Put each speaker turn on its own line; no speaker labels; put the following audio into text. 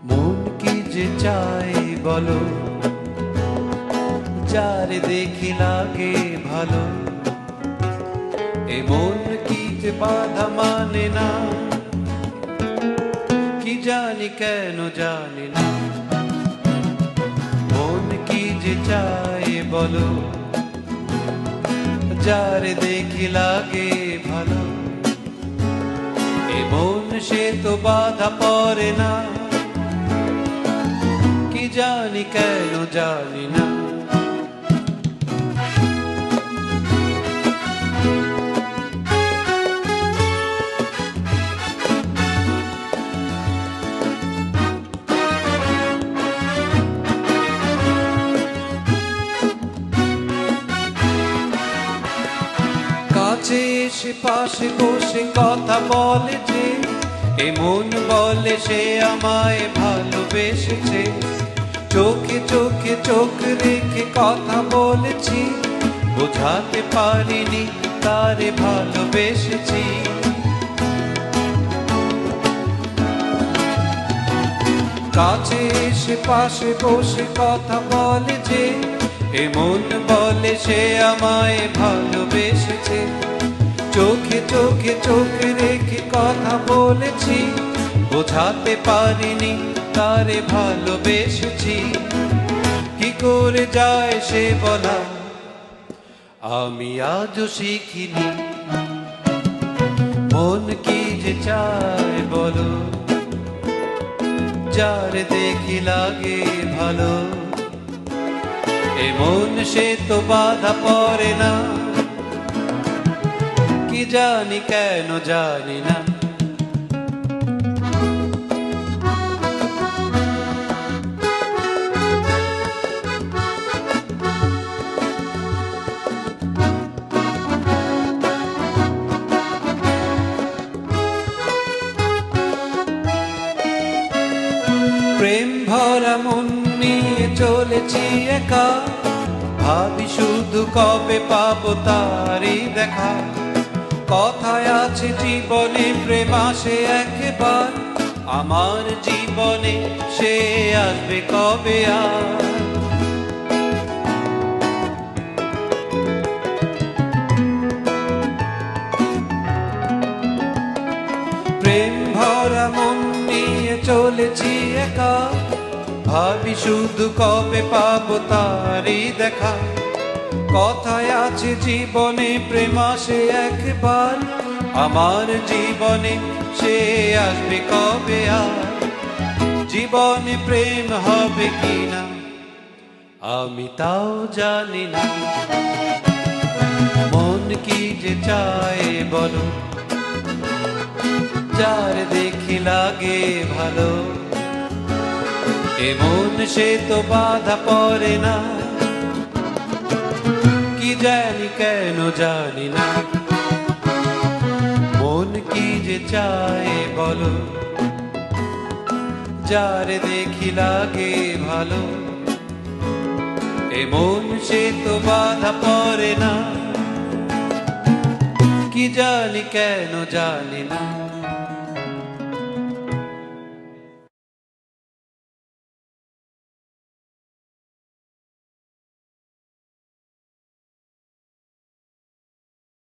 মন কি যে চাই বলো, যারে দেখি লাগে ভালো। এ মন কি যে বাধা মানে না, কি জানি কেন জানি না। মন কি যে চাই বলো, যারে দেখি লাগে ভালো। এ মন সে তো বাধা পড়ে না, কি জানি কেন জানি না। কাছে এসে পাশে বসে কথা বলে যে, এ মন বলে সে আমায় ভালোবেসেছে। চোখে চোখে চোখ রেখে কথা বলেছি, বোঝাতে পারিনি তারে ভালোবেসেছি। কাছে এসে পাশে বসে কথা বলে যে, এ মন বলে সে আমায় ভালোবেসেছে। চোখে চোখে চোখ রেখে কথা বলেছি, বোঝাতে পারিনি তারে ভালোবেসেছি। কি করে যায় সে বলা আমি আজও শিখিনি। মন কি যে চায় বলো, যারে দেখি লাগে ভালো। এ মন সে তো বাধা পড়ে না, কি জানি কেন জানি না। প্রেম ভরা মন নিয়ে চলেছি একা, ভাবি শুধু কবে পাবো তারই দেখা। কথায় আছে জীবনে প্রেম আসে একবার, আমার জীবনে সে আসবে কবে আর। প্রেম ভরা মন নিয়ে চলেছি একা, ভাবি শুধু কবে পাবো তারই দেখা। কথায় আছে জীবনে প্রেম আসে একবার, আমার জীবনে সে আসবে কবে আর। জীবনে প্রেম হবে কিনা আমি তাও জানি না। মন কি যে চায় বলো, যার দেখি লাগে ভালো। এ মন সে তো বাধা পড়ে না, কি জানি কেন জানি না। মন কি যে চায় বলো, যার দেখি লাগে ভালো। এ মন সে তো বাধা পড়ে না, কি জানি কেন জানি না।